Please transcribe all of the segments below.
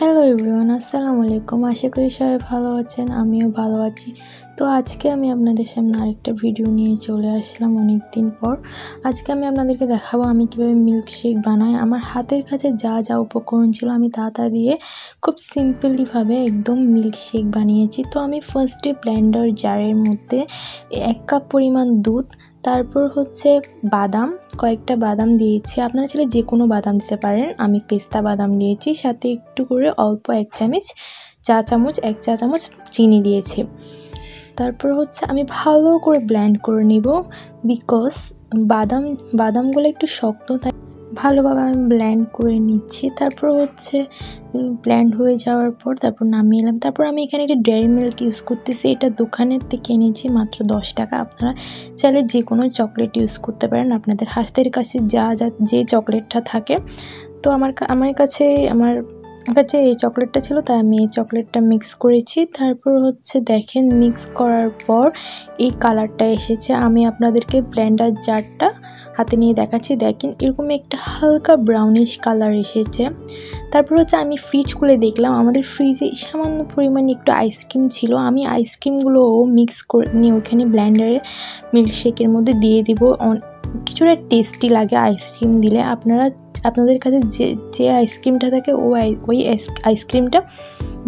Hello everyone, আসসালামু আলাইকুম। আশা করি সবাই ভালো আছেন, আমিও ভালো আছি। তো আজকে আমি আপনাদের সামনে আরেকটা ভিডিও নিয়ে চলে আসলাম অনেক দিন পর। আজকে আমি আপনাদেরকে দেখাবো আমি কীভাবে মিল্কশেক বানাই। আমার হাতের কাছে যা যা উপকরণ ছিল আমি তা দিয়ে খুব সিম্পলিভাবে একদম মিল্কশেক বানিয়েছি। তো আমি ফার্স্টে ব্লেন্ডার জারের মধ্যে 1 কাপ পরিমাণ দুধ, তারপর বাদাম, কয়েকটা বাদাম দিয়েছি। আপনারা চাইলে যে কোনো বাদাম দিতে পারেন। আমি পেস্তা বাদাম দিয়েছি, সাথে একটু করে অল্প 1 চা চামচ চিনি দিয়েছি। তারপর আমি ভালো করে ব্লেন্ড করে নিব, বিকজ বাদামগুলো একটু শক্ত থাকে। ভালোভাবে আমি ব্লেন্ড করে নিচ্ছি। তারপর ব্লেন্ড হয়ে যাওয়ার পর নামিয়ে এলাম। তারপর আমি এখানে একটা ডেয়ারি মিল্ক ইউজ করতেছি। এটা দোকানের থেকে এনেছি মাত্র 10 টাকা। আপনারা চাইলে যে কোনো চকলেট ইউজ করতে পারেন, আপনাদের হাতের কাছে যে চকলেটটা থাকে। তো আমার কাছে এই চকলেটটা ছিল, তাই আমি এই চকলেটটা মিক্স করেছি। তারপর দেখেন, মিক্স করার পর এই কালারটা এসেছে। আমি আপনাদেরকে ব্লেন্ডার জারটা হাতে নিয়ে দেখাচ্ছি। দেখেন, এরকম একটা হালকা ব্রাউনিশ কালার এসেছে। তারপর আমি ফ্রিজ খুলে দেখলাম আমাদের ফ্রিজে সামান্য পরিমাণে একটু আইসক্রিম ছিল। আমি আইসক্রিমগুলোও মিক্স করে নিয়ে ওইখানে ব্লেন্ডারে মিল্কশেকের মধ্যে দিয়ে দিব। কিছুটা টেস্টি লাগে আইসক্রিম দিলে। আপনাদের কাছে যে আইসক্রিমটা থাকে ওই আইসক্রিমটা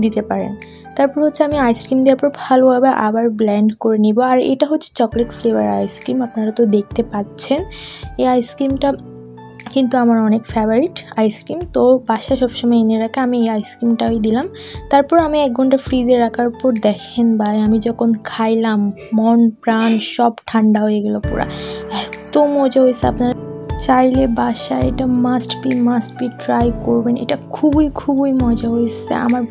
দিতে পারেন। তারপর আমি আইসক্রিম দেওয়ার পর ভালোভাবে আবার ব্লেন্ড করে নিব। আর এটা চকলেট ফ্লেভার আইসক্রিম, আপনারা তো দেখতে পাচ্ছেন। এই আইসক্রিমটা কিন্তু আমার অনেক ফেভারিট আইসক্রিম, তো বাসায় সবসময় এনে রাখে। আমি এই আইসক্রিমটাই দিলাম। তারপর আমি 1 ঘন্টা ফ্রিজে রাখার পর দেখেন ভাই, আমি যখন খাইলাম মন প্রাণ সব ঠান্ডা হয়ে গেল পুরা। এত মজা হয়েছে। আপনারা চাইলে বাসায় এটা মাস্ট বি ট্রাই করবেন। এটা খুবই মজা হয়েছে। আমার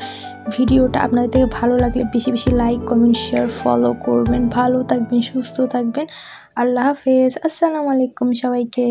ভিডিওটা আপনাদের থেকে ভালো লাগলে বেশি লাইক, কমেন্ট, শেয়ার, ফলো করবেন। ভালো থাকবেন, সুস্থ থাকবেন। আল্লাহ হাফেজ, আসসালামু আলাইকুম সবাইকে।